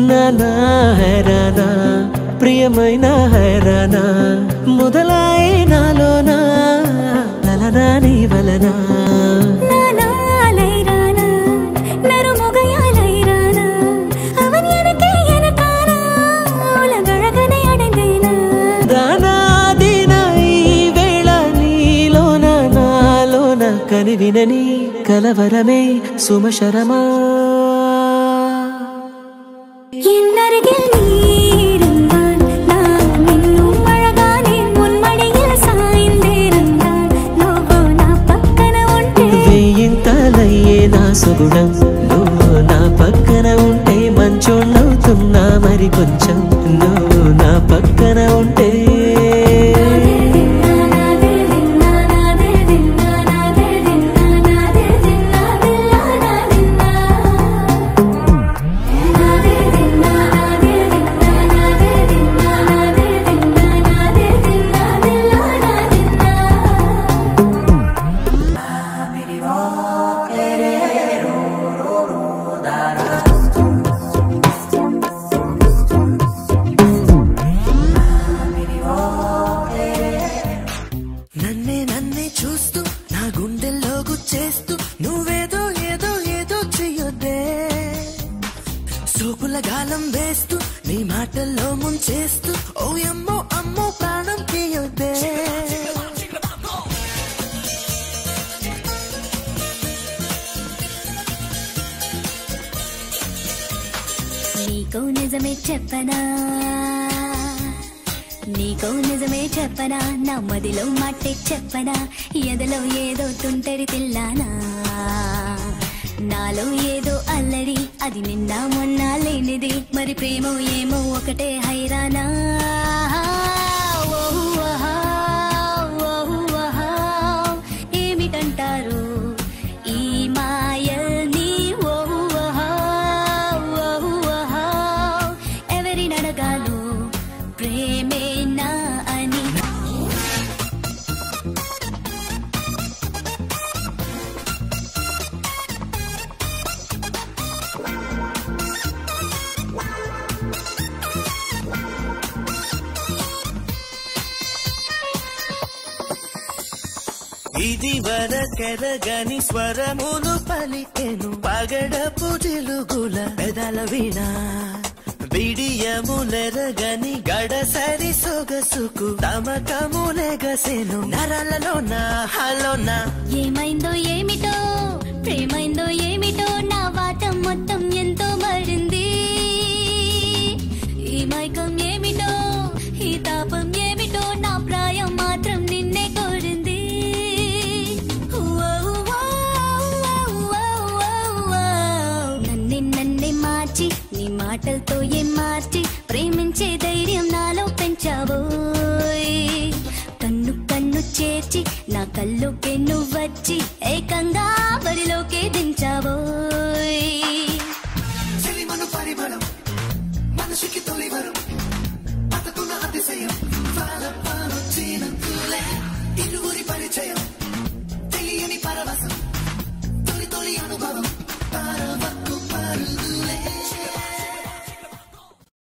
నానా హైరానా ప్రియమైన హైరానా మొదలై నాలోనా లలనా నీ వలనా నానా లైరానా నరుమొగయాలైరానా అవన్ ఎనకే ఎనకానా ఉలగడగనే అడగైనా దానా దినా ఈ వేళ నీలోన నాలోన కనివినని కలవరమే సుమశరమా എന്നരികിൽ നീരുന്നാൽ നാം ഇന്നും അഴകാനെ മുൻമടിയിൽ സായിന്തിരുന്നാൽ నువ్వు నా పక్కన ఉంటే వేయింతలయ్యే నా సుగుణం నువ్వు నా పక్కన ఉంటే మంచోళ్ళవుతున్నా మరి కొంచెం నువ్వు నా పక్కన ఉంటే నన్నే చూస్తూ నా గుండెల్లో గుచ్చేస్తూ నువ్వేదో ఏదో ఏదో చెయ్యొద్దే సోకుల గాలం వేస్తూ నీ మాటల్లో ముంచేస్తూ ఓ అమ్మో అమ్మో ప్రాణం తీయొద్దే నీకో నిజమే చెప్పనా నీకో నిజమే చెప్పనా నా మదిలో మాటే చెప్పనా ఎదలో ఏదో తుంటరి తిల్లానా నాలో ఏదో అల్లరి అది నిన్న మొన్న లేనిది మరి ప్రేమో ఏమో ఒకటే హైరానా ఏమిటంటారు ఈ మాయల్ని ఎవరినడగాలో ప్రేమేనా అని ఇది వరకెరగని స్వరములు పలికెను పగడపు జిలుగుల పెదల వీణ బిడియములెరగని గడసరి సొగసుకు తమకములెగసెను నరలలోన హలోన ఏమైందో ఏమిటో ప్రేమైందో ఏమిటో నా వాటం మొత్తం ఎంతో మారింది ఈ మైకం ఏమిటో ఈ తాపం ఏమిటో నా ప్రాయం మాత్రం నిన్నే కోరింది నన్నే మార్చి నీ మాటలతో ఏం మార్చి ప్రేమించే ధైర్యం నాలో పెంచావోయ్ కన్ను కన్ను చేర్చి నా కల్లోకే నువ్వొచ్చి ఏకంగా బరిలోకే దించావోయ్ చెలిమను పరిమళం మనసుకి తొలివరం అతకున్న అతిశయం పాలొచ్చినందులే ఇరువురి పరిచయం తెలియని పరవశం తొలి తొలి అనుభవం పారవక్కు పరుగు